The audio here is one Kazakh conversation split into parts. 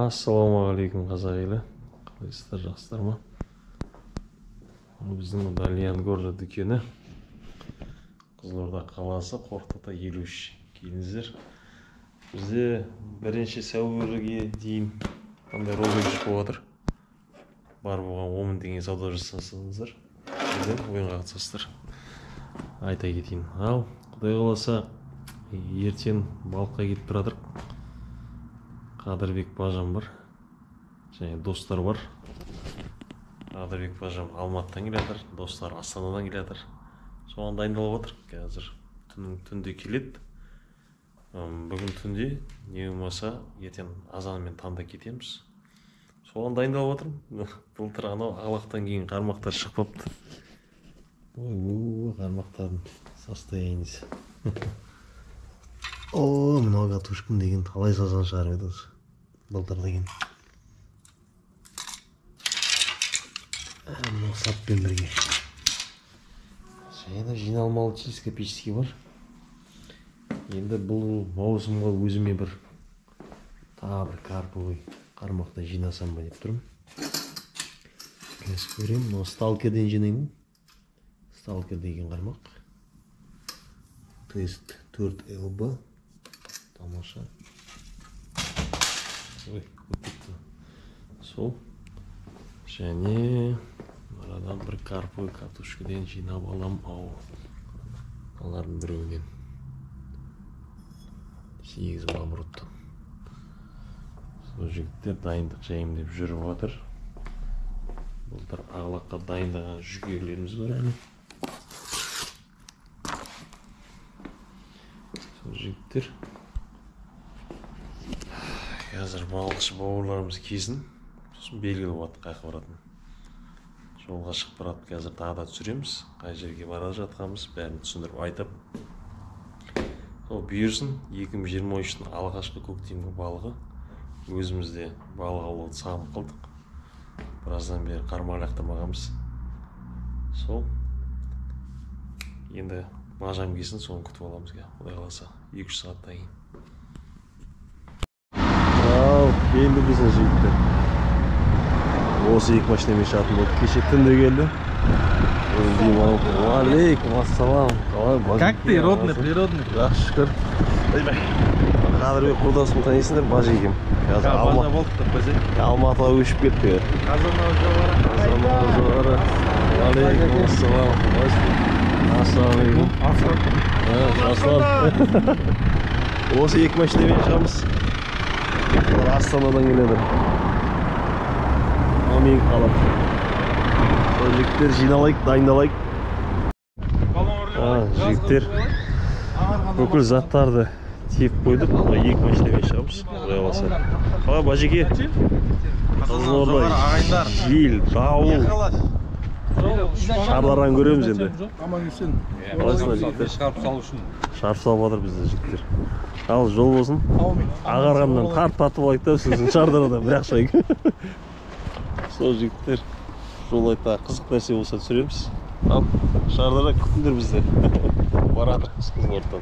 Ассалаумағалейкум қазақ елі. Қалайсыздар, жақсылар ма? Біздің Дальянгоржа дүкені. Қызылорда қаласы, Қорқыта 53. Келіңіздер. Бізде 1 сәуірге дейін қандай розыгрыш болып жатыр. Бар болған 10 мың теңге сауда жасасаңыздар, бізден ойынға қатысасыздар. Айта кетейін. Ал, Құдай қаласа, ертең балыққа кетіп тұрадық. Қадырбек бажам бар, және достар бар. Қадырбек бажам Алматыдан келатыр, достар Астанадан келатыр. Соған дайындалып отыр. Қазір түнде келеді. Бүгін түнде не болмаса ертең азанымен таңда кетеміз. Соған дайындалып отырмын. Былтыр анау ағлақтан кейін қармақтар шықпапты. Ой, қармақтардың состояниесі. О, мынау катушкин деген талай сазан шығарып еді осы. Былтыр деген. Мынау саппен бірге. Және жиналмалы телескопический бар. Енді бұл маусымға өзіме бір тағы бір карповый қармақта жинасам ба деп тұрмын. Қазір көремін. Мынау сталкерден жинаймын. Сталкер деген қармақ. Тест 4LB. Тамаша. Ой, өтіпті. Сол. Және арадан бір карповый катушкіден жинап алам. Ау. Алардың біреуінен. 8 мамұртты. Сол жігіттер дайындық жайым деп жүріп отыр. Бұлдар ағлаққа дайындаған жүгерлеріміз бар әлі. Сол жігіттер. Қазір балықшы бауырларымыз кезін. Сосын белгілі болады қайқы баратын. Жолға шығып барады. Қазір тағы да түсіреміз. Қай жерге бара жатқанымыз бәрін түсіндіріп айтып. Сол бұйырсын 2023-ның алғашқы көктемгі балығы. Өзімізде балық аулауды сағынып қалдық. Біраздан бері қармақ лақтырмағанбыз. Сол. Енді бажам келсін, соны күтіп аламыз. Құдай қаласа 2-3 сағаттан кейін. Енді біздің жігіттер. Осы екі машинамен шығатын болды. Кеше түнде келді. Алейкум ассалам. Как ты, родный, природный? Жақсы шүкір. Қадырбек құрдасым танисыңдар, бажа екем. Бажа болдық бәзе. Алматыға өшіп кетті. Қазанау жоғары. Алейкум ассалам. Ассалам. Ассалам. Осы екі машинамен шығамыз. Астанадан келеді. Мен қалап. Сол жігіттер жиналайық, дайындалайық. Жігіттер бүкіл заттарды тиеп қойдық. Екі машинамен шығамыз. Құдай қаласа. Қалай бажеке? Қызылорда, жел, дауыл. Шарлардан көреміз енді. Қалайсыңдар жігіттер? Шарп салу үшін. Шарп салып жатыр бізде жігіттер. Ал жол болсын. Ағарғаннан тартып алайық та сіздің шардарада бір ақшайық. Сол жігіттер жол айта қызық нәрсе болса түсіреміз. Ал шардара күтіңдер бізде. Баратырмыз Қызылордадан.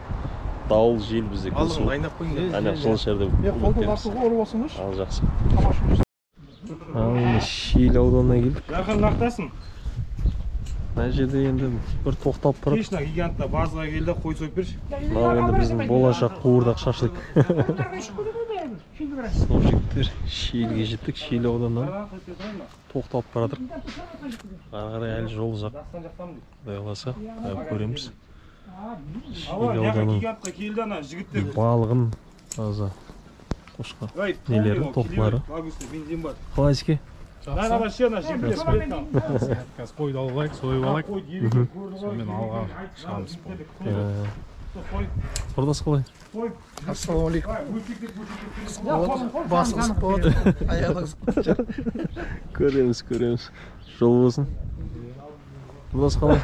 Дауыл жел бізде. Алдың дайындап қойыңдар. Әне сол жерде. Қолды артуға ұрып алсаңыз. Ал жақсы. Ал Шиелі ауданына келдік. Жақын нақтасын. Мына жерде енді бір тоқтап тұрып. Кешна гигантта базға келді, қой сойып берші. Мынау енді біздің болашақ қуырдақ шашлык. Сол жігіттер Шиеліге жеттік. Шиелі ауданынан тоқтап барадық. Ары қарай әлі жол ұзақ. Құдай қаласа көреміз. Шиелі ауданының балығын таза қошқа нелері, тоқтылары. Қалай сізге? Қазір қойды алайық, сойып алайық. Сонымен алға шығамыз. Құрдас қалай? Ассалаумалейкум. Басыңыз болады, аяғыңыз болады. Көреміз. Жол болсын. Құрдас қалай?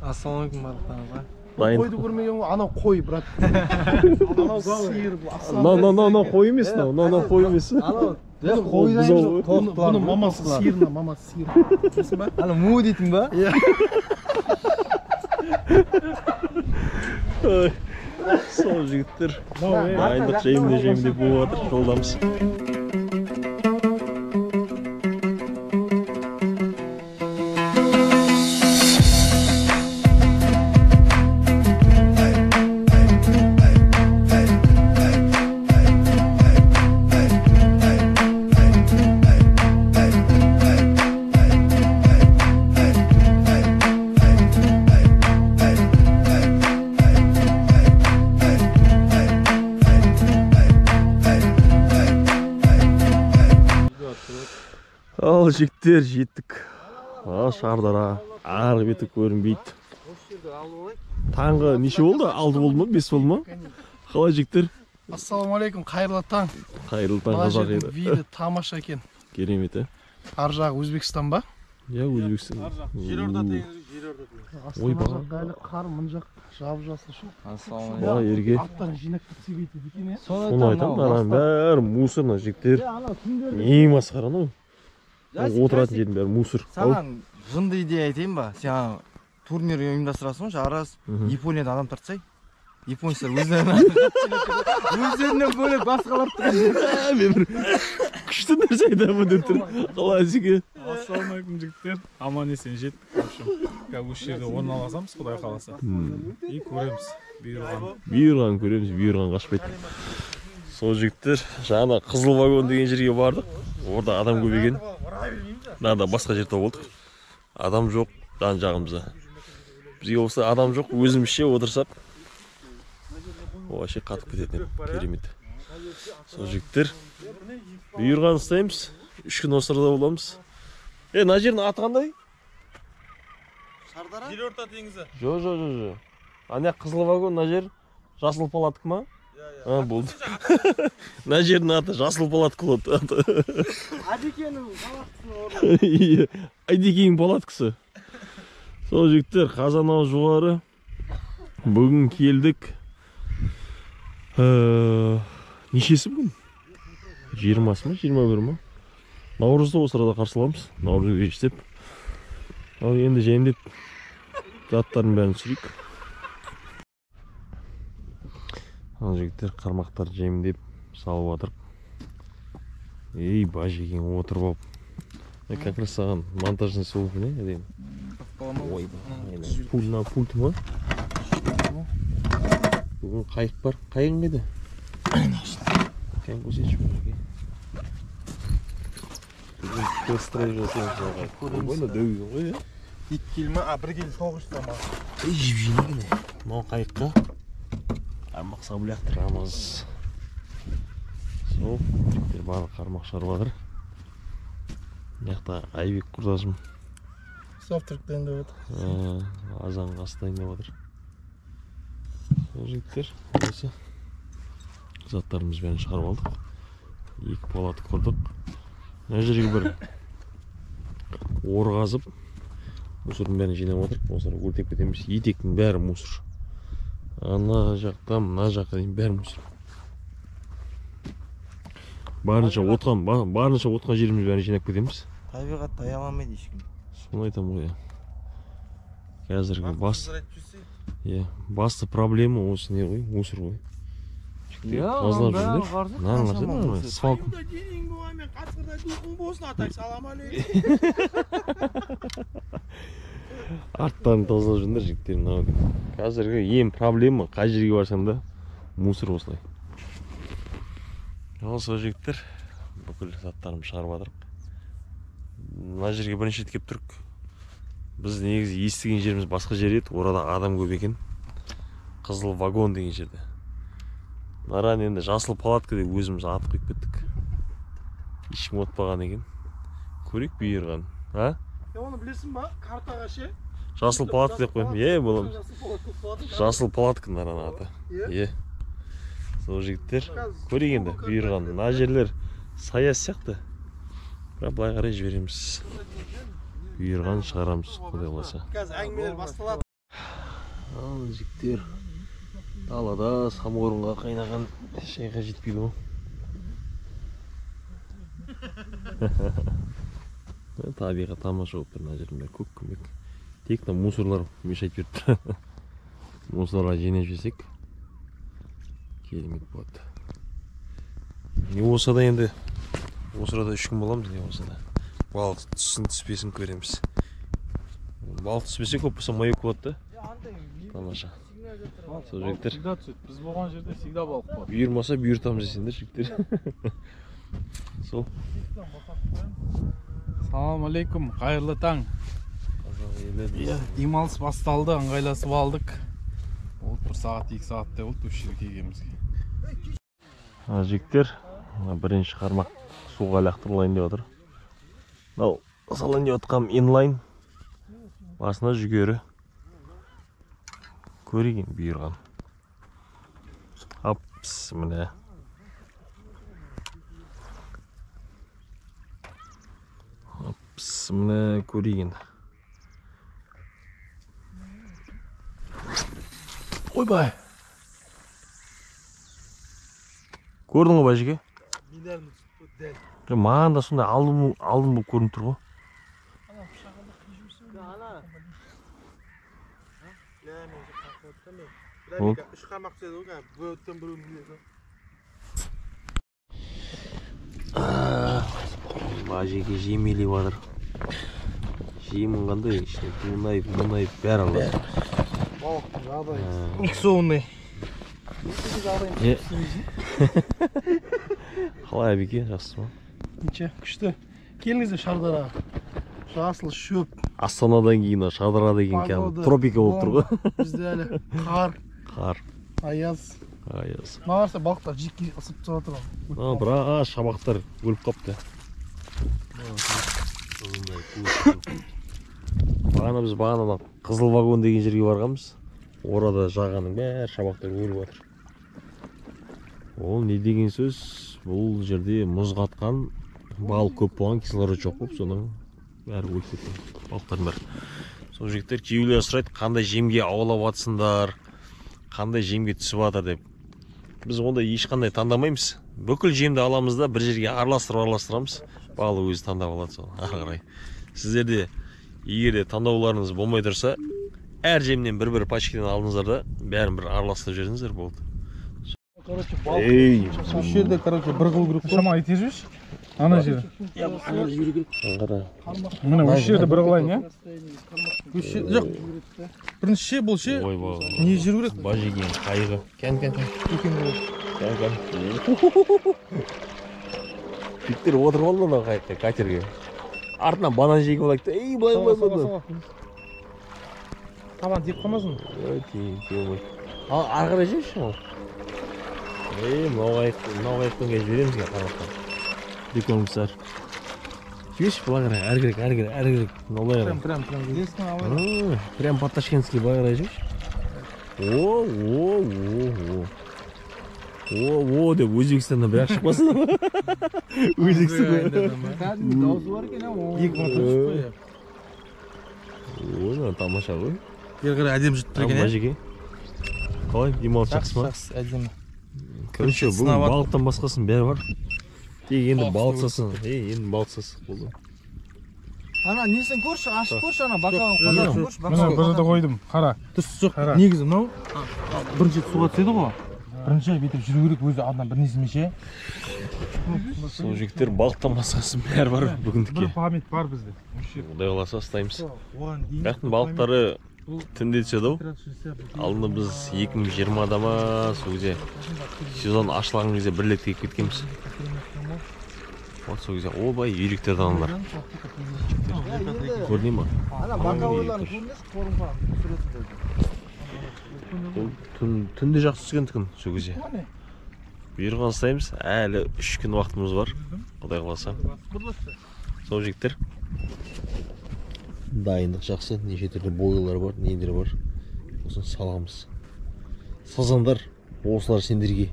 Ассалаумалейкум барлықтарыңызға. Дайын. Қойды көрмеген ғой, анау қой, брат. Анау сиыр. Мынау қой емес, мынау қой емес. Анау қойдан жоқ. Бұны мамасы сиырна, мамасы сиыр. Білесің ба? Ана му дейтін ба? Сол жігіттер дайындық жемде болып жатыр, жолдамыз. Ал жігіттер жеттік. Шардара арғы беті көрінбейді. Таңғы неше болды? 6 болды ма? 5 болды ма? Қалай жігіттер? Ассалаумағалейкум, қайырлы таң. Қайырлы таң, қазақ еді. Виді тамаша екен. Керемет, ә? Ар жағы Өзбекстан ба? Я, Өзбекстан. Жерорта теңізі. Астана жақ әлі қар, мұн жақ жабы жасыл шу. Ва, ерге. Аттарын жинап кетсе бейтеді екен, е? Соны айтам, бәрі мусорна жігіттер. Не масқара анау? Отыратын жердің бәрі мусор. Саған жынды идея айтайын ба? Сен турнир ұйымдастырасың ғой, арас Японияда адам тартсай. Японецтер өздерінен бөлек басқаларды тұрған. Мен бір күшті нәрсе айтамын деп тұр. Қалай секе? Ассалаумағалейкум жігіттер, аман есен жеттік. В общем, осы жерде орналасамыз, Құдай қаласа. И көреміз, бұйырған көреміз, бұйырған қашпайды. Сол жігіттер, жаңа Қызыл вагон деген жерге бардық. Орда адам көп екен. Нада басқа жерде болдық. Адам жоқ, жан жағымызда. Бізге болса адам жоқ, өзімізше отырсақ. Вообще қатып кететін, керемет. Сол жігіттер, бұйырған ұстаймыз. 3 күн осырда боламыз. Мына жердің аты қандай? Шардара? Жерорта теңізі. Жо. Ана Қызыл вагон, мына жер жасыл палатық ма? Болды. Мына жердің аты жасыл палатқы болады. Адекенің палаткысының орны. Айдекенің палаткысы. Сол жігіттер, Қазанау жоғары. Бүгін келдік. Нешесі бүгін? 20-сы ма, 21 ма? Наурызда осы арада қарсыламыз. Наурызға кештеп. Ал енді жайындеп заттарын бәрін сүрейік. Ал жігіттер қармақтар жемдеп салып жатыр. Ей, бажекең отырып алып. Как раз саған монтажный соғып не? Ой, пульті ма? Бүгін қайық бар. Қайың қайда? Қайың көсетші бәрге. Бүгін көстірай жасайын соға. Бойна дөйген ғой, е? 2 келме, 1 кел соғышта ма? Ей, жіп-жіне кені. Мау қайыққа. Қармақ сабыляқ тұрамыз. Сол, жіктер барлық қармақ шарбадыр. Яқта Айбек құрдасым. Софтырық дайындап отыр. Азан қасы дайындап отыр. Сол жігіттер, осы заттарымыз бәрін шығарып алдық. 2 палаты құрдық. Мына жерге бір ор қазып, мусордың бәрін жинап отырып, осылар өртеп кетеміз. Етектің бәрі мусор. Ана жақтан, мына жаққа дейін бәрі мусор. Барынша отқан жеріміз бәрін жинап кетеміз. Табиғатты аяламайды ешкім. Соны айтамын ғой. Қазіргі басты проблема осы не ғой, мусор ғой. Тазалап жүрдер. Нағыз свалк. Арттарын тазалап жүрдер жігіттер. Қазіргі ең проблема қай жерге барсаң да мусор осылай. Осы жігіттер бүкіл заттарымды шығарып жатырық. Мына жерге бірінші рет келіп тұрық. Біз негізі естіген жеріміз басқа жер еді, орада адам көп екен. Қызыл вагон деген жерде. Наран енді жасыл палатка деп өзіміз ат қойып кеттік. Ешкім отпаған екен. Көрек бұйырған. Оны білесің ба? Картаға ше? Жасыл палатка деп қойым. Болам. Жасыл палатка наран аты. Сол жігіттер көрек енді бұйырған. Мына жерлер саяз сияқты. Бірақ былай қарай жібереміз. Бұйырған шығарамыз, құдай қаласа. Қазір әңгімелер басталады. Ал жігіттер далада саморынға қайнаған шайға жетпейді ғой. Табиғат тамаша болып тұр мына жерінде, көк көмек. Тек мусорлар мешайып беріп тұр. Мусорларға жинап жесек Керемет болады. Не болса да енді осы арада 3 күн боламыз, не болса да. Балық түссін түспесін көреміз. Балық түспесе көп болса маяк болады да. Тамаша. Сол жігіттер. Всегда түседі. Біз болған жерде всегда балық болады. Бұйырмаса бұйыртамыз десеңдер жігіттер. Сол. Салам алейкум, қайырлы таң. Демалыс басталды, ыңғайласып алдық. Ол бір сағат, 2 сағаттай болды осы жерге келгенімізге. Жігіттер, бірінші қармақ суға лақтырылайын деп отыр. Мынау салайын деп отқам инлайн. Басына жүгері. Көреген бұйырған. Апс, міне. Апс, міне көреген. Ойбай! Көрдің ғой бәжіге? Маған да сондай алдым бұл көрініп тұр ғой. Бәжіге жемелей батыр. Жемін қандай, мұнайып бәрі алады. Миксованный. Қалай әбеке, жақсы ма? Ниче, күшті. Келіңіздер Шардараға. Жасыл шөп. Астанадан кейін, Шардарада кейін кәдімгі тропика болып тұр ғой. Бізде әлі қар, аяз. Мағарса балықтар жекке ысып тұра тұр. Бірақ шабақтар өліп қапты. Біз бағана қызыл вагон деген жерге барғанбыз. Орада жағаның бәрі шабақтар өліп жатыр. Ол не деген сөз? Бұл жерде мұз қатқан, балық көп болған, кислород жоқ болып, соның бәрі өліп кеткен. Балықтардың бәрі. Сол жігіттер кейбіреулер сұрайды, қандай жемге аулап жатсыңдар, қандай жемге түсіп жатыр деп. Біз онда ешқандай таңдамаймыз. Бүкіл жемді аламыз да бір жерге араластырамыз. Балық өзі таңдап алады сол. Ары қарай. Сіздерде егерде таңдауларыңыз болмай тұрса, әр жемнен бір пачкадан алыңыздар да, бәрін бір араластырып жіберіңіздер болды. Короче, балық. Осы жерде, короче, бір қыл керек. Шама айтып жүрші. Ана жері. Қара. Міне осы жерде бір қылайын, иә? Жоқ. Бірінші бұл ше. Не жүру керек? Бажеген қайығы. Кән. Биттер отырып алды ана қайыққа, катерге. Артынан банан жейіп алайық та. Ей, былай. Табан тиіп қалмасын. Ары қарай жейші ол. Мынау қайықпен кәз береміз ке қарақтан. Декомсар. Жейші бұла қарай, әрі керек. Мынау қарай. Прям по-ташкентски бұла қарай жейші. О, деп Өзбекстаннан бірақ шықпасын. Өзбекстаннан. Кәдімгі дауысы бар екен, екі мотор шықпай. Тамаша ғой. Бері қарай әдем жұтып тұр екен, Бажеге. Қалай, демалыс жақсы ма? Жақсы, әдемі. Короче, бүгін балықтан басқасын бәрі бар. Тек енді балықсасын. Енді балықсасы болды. Ана несін көрші, ашып көрші, ана бақалын қойдым көрші. Міне бір жерде қойдым, қара. Жоқ, негізі мынау бірінші суға түседі ғой. Бірінші бүйтіп жүру керек өзі алдынан бір несімеше. Сол жігіттер балықтан басқасын бәрі бар бүгіндікке. Бір памет бар бізде. Құдай қаласа ұстаймыз. Бәқтің балықтары түнде түседі ау. Алдында біз 2020-да ма сол кезде сезон ашылған кезде бір рет келіп кеткенбіз. Вот сол кезде ойбай үйректерді алыңдар. Көрінеді ма? Ана бақалыларын көрінесіз қорымға Түнде жақсы түскен түкін сол кезде. Бұйырған ұстаймыз. Әлі 3 күн уақытымыз бар. Құдай қаласа. Сол жігіттер. Дайындық жақсы. Неше түрлі бойлар бар, нелер бар. Осын саламыз. Сазандар, осылар сендерге.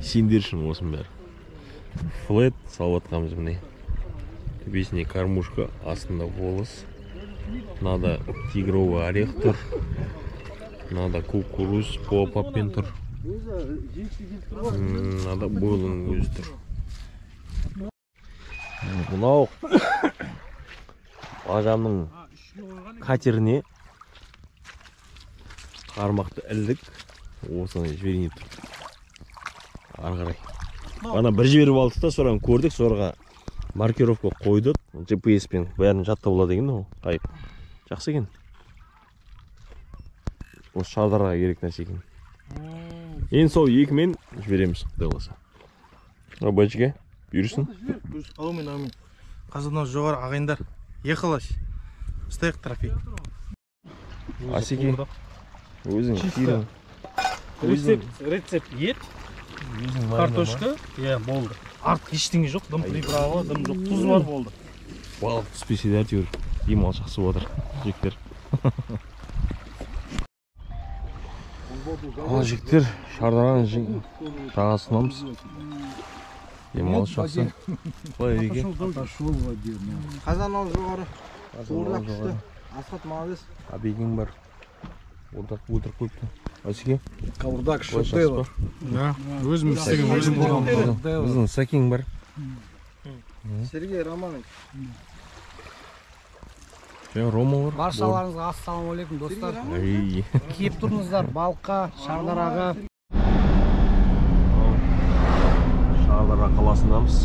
Сендер үшін осын бәрі. Флет салып атқамыз міне. Төбесіне кормушка, астында волос. Надо тигровый орех тұр. Надо кукуруз попаппен тұр. Надо бойлың өзі тұр. Мынау ажамның катеріне қармақты ілдік. осыны жіберейін деп тұр. Ары қарай. Бана бір жіберіп алдық та, содан көрдік, сорға маркировка қойдық. GPS-пен бәрін жатта болады екен ол қайық. Жақсы екен. Осы шардарға керек нәрсе екен. Ең сол екімен жібереміз, құдай қаласа. Бәлшіге, бүйірсін. Әумин. Қазір мынау жоғары ағайындар. Ехалаш. Стояқ трофей. Асеке, өзің кирің. Рецепт ет, картошка, болды. Артық ештеңе жоқ, дым приправа, дым жоқ, тұз бар болды. Балық түспесе де әйтеуір демал жақсы отыр, жігіттер. Ал жігіттер, шардараған жағасынамыз. Демал жақсы. Қалай ереке? Қазан ал жоғары. Ордақ түсті. Асқат молодец. Абегің бар. Ордақ отырып қойыпты. Асеке? Кавырдак шоттейло. Өзім істеген өзім болған. Өзің сәкең бар. Сергей Романович. Рома бар. Баршаларыңызға ассалаумағалейкум достар. Ай. Кеп тұрыңыздар балыққа, шардараға. Шардара қаласындамыз.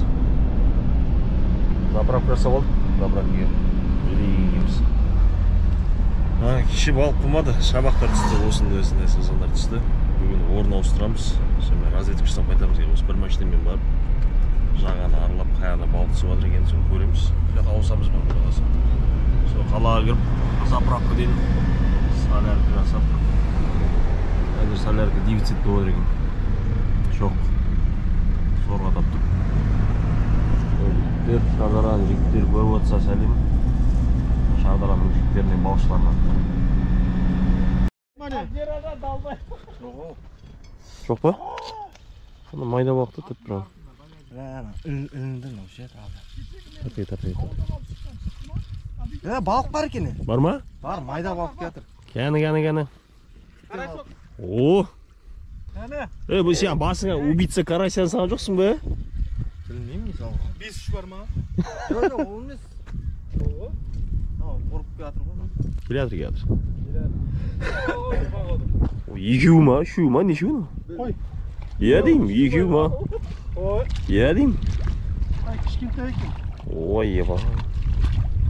Заправка жасап алдық. Заправкаға жүрейміз. Кеше балық болмады, шабақтар түсті, осындай сезондар түсті. Бүгін орын ауыстырамыз. Мен разведка жасап қайтамыз. Осы бір машинамен барып, жағаны аралап, қаяғына балық түсіп жатыр екен, соны көреміз. Жаққа ауысамыз ба, қаласа. Сол қалаға кіріп, заправка дейін солярка жасап. Қазір солярка дефицит болып жатыр екен. Жоқ. Зорға таптық. Шардараның жігіттері көріп отырса сәлем. Шардараның жігіттеріне, балықшыларына. Жоқ па? Соны майда балықты тұтып тұрам. Ілінді нөше тағы. Тартай. Балық бар екен. Бар ма? Бар, майда балық келатыр. Кәні. О! Бұл сен басыңа убийца карасян саған жоқсың бе? Білмеймін мысалы. 5-3 бар ма? Жоқ, ол емес. Қорып келатыр ғой. Екеу ма, үшеу ма, нешеу? Ой. Иә деймін, екеу ма? Иә деймін. Кішкентай екен. Ой, еба.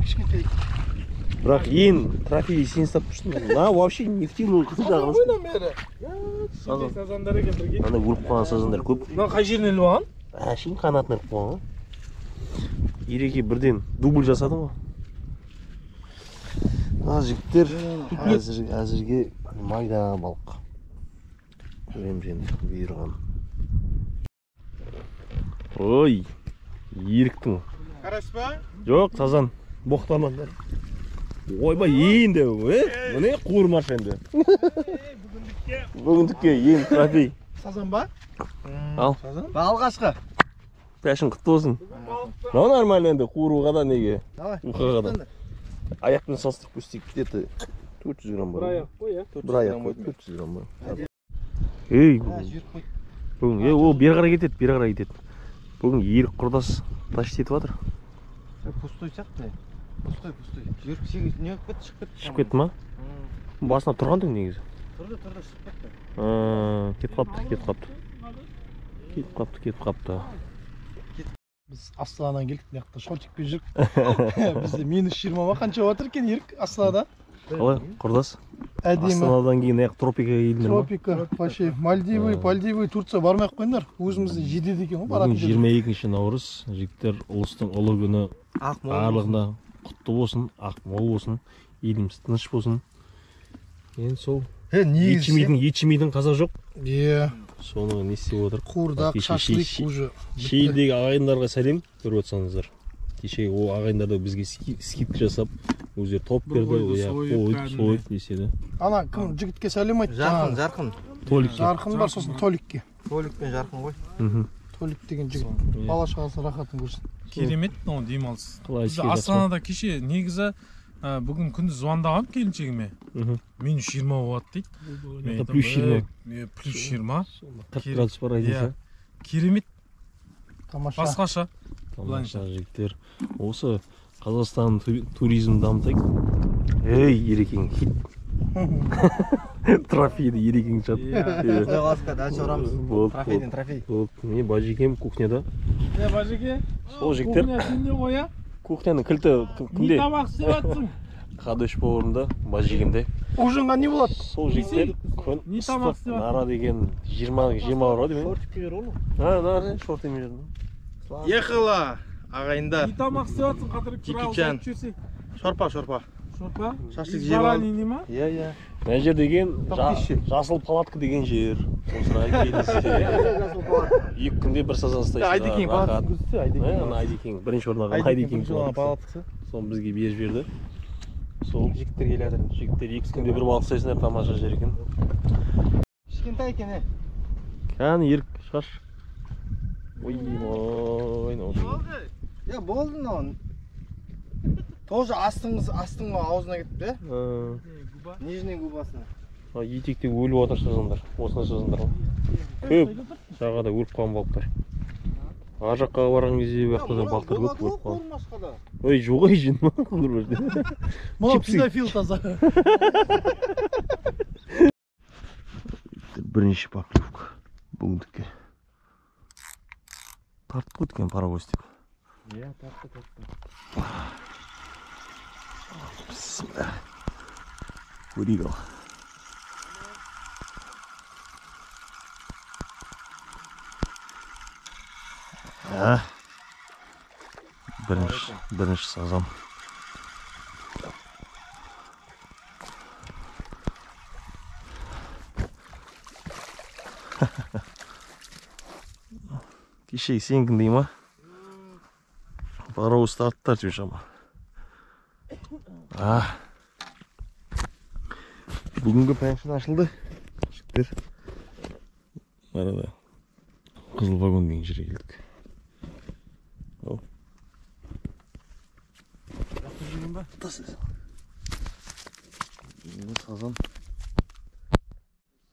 Кішкентай екен. Бірақ ең трофей сен ұстап тұрсың. На, вообще не втянул қызы жағын. Сазандар екен бірге. Ана өліп қалған сазандар көп. Мынау қай жерінен іліп алған? Әшейін қанатын іліп қалған. Ереке бірден дубль жасадың ғой. Жігіттер, әзірге майда балық. Көреміз енді бұйырған. Ой, еріктің. Қарас па? Жоқ, сазан. Боқтамандар. Ойбай, енді, мұне қуырмаш енді. Бүгіндікке ең трофей. Сазан ба? Ал. Алғашқы. Пәшін құтты болсын. Мынау нормально енді, қуыруға да неге. Ұқыға да. Аяқпен салыстырып көстейік, где-то 400 грамм бар. Бір аяқ қой, я? Бір аяқ қой, 400 грамм бар. Ей, бүгін, ол бері қарай кетеді. Бүгін ерік құрдас таш етіп жатыр. Пустой сияқты. Пустой. Жүріп сегіз не өтіп кетті, шығып кетті. Шығып кетті ма? Басына тұрған дөң негізі. Тұрды, шығып кетті. Кетіп қапты. Біз Астанадан келдік, мына жақта шортикпен жүріп. Бізде -20 ма қанша отыр екен ерік Астанада? Қалай, құрдас? Әдемі. Астанадан кейін тропикаға келдіңдер ма? Тропика, вообще Мальдивы, Турция бармай-ақ қойыңдар. Өзімізде жедеді екен ғой, Бүгін баратын жер. 22 наурыз, жігіттер ұлыстың ұлы күні барлығына құтты болсын, ақмол болсын, еліміз тыныш болсын. Енді сол ет жемейтін қазақ жоқ. Иә. Соны не істеп отыр? Қуырдақ, шашлик уже. Шейілдегі ағайындарға сәлем, көріп отырсаңыздар. Кеше ол ағайындар бізге скидка жасап, өздері топ берді, сойып деседі. Ана кім жігітке сәлем айтты? Жарқын. Жарқын бар, сосын Толикке. Толик пен Жарқын ғой. Толик деген жігіт. Бала шағасы рахатын көрсін. Керемет, демалыс. Астанада кеше негізі бүгін күнді звондағам келіншегіме. -20 болады дейді. +20. +40 градус бар айтыса. Керемет. Тамаша. Басқаша. Тамаша жігіттер. Осы Қазақстан туризм дамытайық. Ей, ерекең хит. Трофейді ерекең чат. Құдай қаласқа дальше ұрамыз. Трофейден трофей. Не, бажекем кухняда. Бажеке, Сол жігіттер. кухня сенде ғой, а? Кухняның кілті Не кімде? тамақ істеп жатсың? Қадыш поварында, бажекемде. Ужинға не болады? Сол жігіттер күн Не тамақ ыстық істеп жатыр? нара деген 20 бар деймін. Шортикке бер ол. Нара шорт емей жүрдім. Ехала ағайындар. Не тамақ істеп жатсың? Қатырып Жекеджан. жүрсек. Шорпа. Шорпа? Шашлык Из жеп алдық. баранины ма? Иә. Мына жер деген Тоқтище. жасыл палатка деген жер. Осыра келіңіздер. Екі күнде бір сазан ұстайсыздар. Айдекең палатка күзді, Айдекең. Ана Айдекең бірінші орын алған Айдекең палаткасы. соны бізге беріп жіберді. Сол Жігіттер келе жатыр. жігіттер екі күнде бір балық ұстайсыңдар, тамаша жер екен. Кішкентай екен, Кәні ерік шығар. Ой, Я болды мынау. Тоже астыңғы аузына кетті, нижний губасына. етекте өліп отыр сазандар. Осындай сазандар ғой. Көп жағада өліп қалған балықтар. Ар жаққа барған кезде бұл жақта да балықтар көп өліп қалған. Ой, жоқ ай жын ма? Мынау педофил таза. Бірінші поклевка бүгіндікке. Тартып қойды екен паровоз деп. Иә, тартты. Көрейік ал. Бірінші сазан. Кешегі сенкін дей ма? Паровоз тартып шама. Бүгінгі пәншін ашылды. Жігіттер. Арада қызыл вагон деген жерге келдік.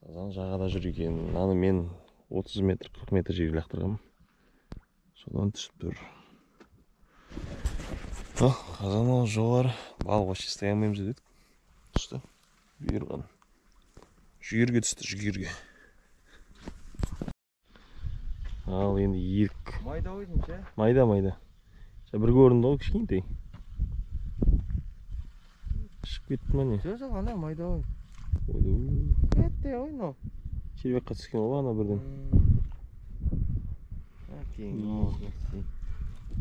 Сазан жағада жүр екен. Аны мен 30 метр, 40 метр жерге лақтырғам. Содан түсіп тұр. Қазан ол жоғары. Балық вообще істей алмаймыз дедік. Түсті. Бұйырған. Жүгерге түсті, жүгерге. Ал енді ерік. Майда ойдың ше? Майда. Бірге орында ол кішкентай. Шығып кетті ма не? Сөз ана майда ой. Ойды. Кетті ойны. Червякқа түскен ол ана бірден.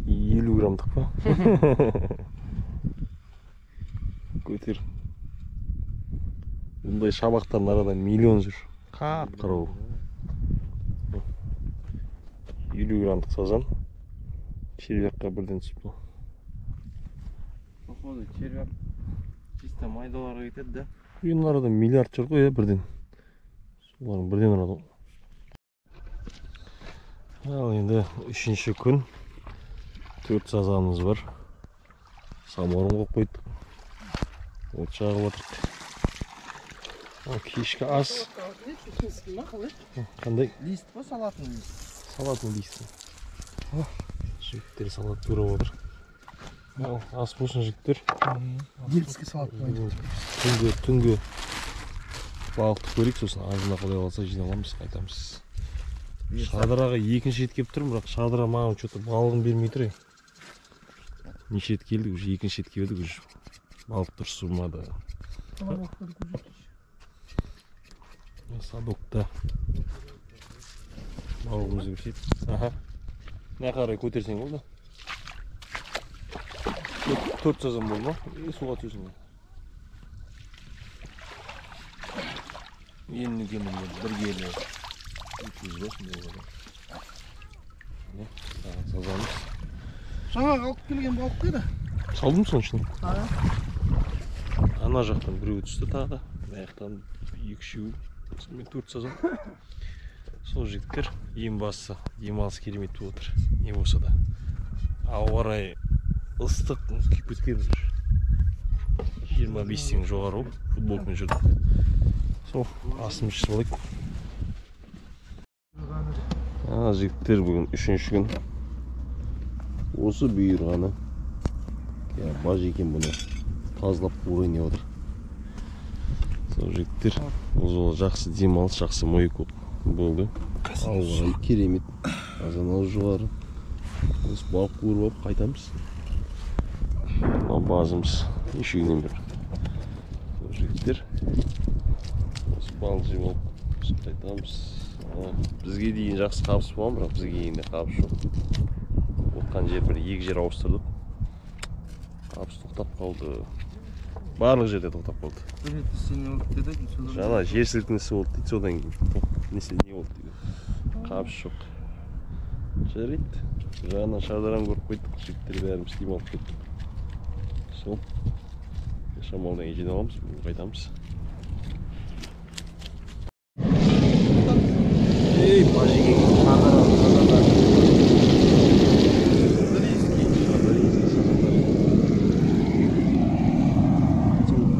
50 грамдық па? Көтер. Бұндай шабақтардың арадан миллион жүр. Қап-қара ол. 50 грамдық сазан. Червякқа бірден түсіп бұл. Походу, червяк чисто майдаларға кетеді да. Үйінің арадан миллиард жүр ғой, бірден. Солардың бірден ұрады. Ал енді үшінші күн. 4 сазанымыз бар. Саморын қойып қойдық. От жағып отырдық. Кешкі ас. Қандай? Лист па салатын лист? Салатын лист. Жігіттер салат турап отыр. Ас болсын жігіттер. Детский салат қойды. Түнгі балықты көрейік, сосын азына қолай қалса жиналамыз, қайтамыз. Шадыраға екінші рет келіп тұрмын, бірақ шадыра маған что-то балығын бермей тұр. Неше рет келдік, уже екінші рет келдік, уже балық дұрыс тұрмады. Садокта балығымызды көрсейді. Мына қарай көтерсең болды. 4 сазан болды ма? Суға түсесің. Енді кемінде бір келі 200 ба сондай болады. Сазанымыз. Жаңа алып келген балық қайда? Салдым соның ішіне. Ана жақтан біреу түсті тағы да. Мына жақтан 2-3 мен 4 сазан. Сол жігіттер ең бастысы демалыс керемет болып отыр. Не болса да. Ауа райы ыстық күйіп кеткен. 25-тен жоғары болып футболкамен жүрдік. Сол асымыз ішіп алайық. Жігіттер бүгін үшінші күн. Осы бұйырғаны. Баж екен бұны тазалап ойнап отыр. Сол жігіттер бұл жолы жақсы демалыс, жақсы мойкоп болды. Ауа керемет. Азанау жоғары. Осы балық көріп алып қайтамыз. Мынау базымыз ешігінен бір. Сол жігіттер осы балық жеп алып біз қайтамыз. Бізге дейін жақсы қабыс болған, бірақ бізге енді қабыс жоқ. Отқан жер бір екі жер ауыстырдық. Қабыс тоқтап қалды. Барлық жерде тоқтап қалды. Жаңа жер сілкінісі болды дейді, содан кейін не болды дейді. Қабыс жоқ. Жарайды. Жаңа шардаран көріп қойдық, жігіттер бәріміз демалып кеттік. Сол. Шамалдан кейін жиналамыз, бүгін қайтамыз. Ей, бажиген шардаран.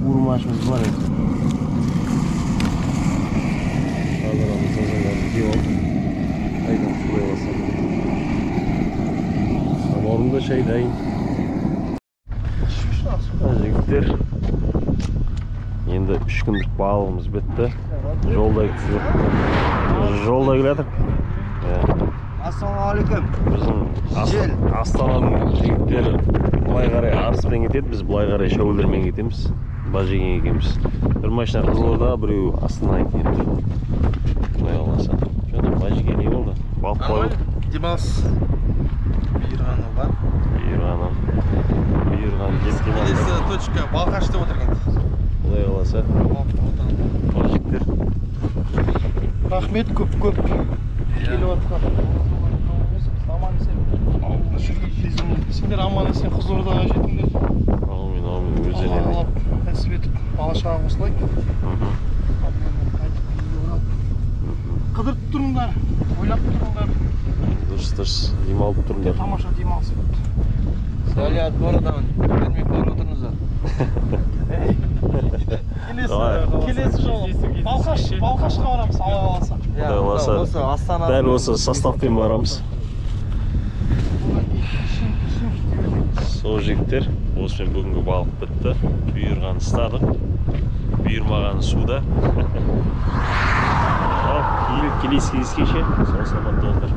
Kurmaşımız var ya. Şarlarımız zaten gidiyor. Haydi şuraya basalım. Samorunda şey değil. Жігіттер, енді 3 күндік балығымыз бітті. Жолда келатыр. Ассалаумағалейкум. Біздің Астананың жігіттері былай қарай арыспен кетеді, біз былай қарай шәуілдермен кетеміз. Бажиген екеміз. Бір машина Қызылорда, біреу Астанаға кетеді. Құдай қаласа. Жаңа Бажиген не болды? Балық қойылды. Демалыс. Бұйырғаны бар. Бұйырған жеп демалыс. Келесі точка Балқаш деп отырған. Құдай қаласа. Жігіттер. Рахмет көп келіп жатқан. Сендер аман есен Қызылордаға жетіңдер. Аумин, өзіне. Нәсіп етіп бала шаға қосылайық. Қыдырып тұрыңдар, ойлап тұрыңдар. Дұрыс, демалып тұрыңдар. Тамаша демалыс өтті. Сәлият борадамын. Көрмей көріп отырыңыздар. Келесі жолы Балқашқа барамыз, Алла қаласа. Құдай қаласа. Дәл осы составпен барамыз. Сол жігіттер, осымен бүгінгі балық бітті. Бұйырғанын ұстадық. Бұйырмағаны суда. Келесі кездескенше, сол саламат болыңдар.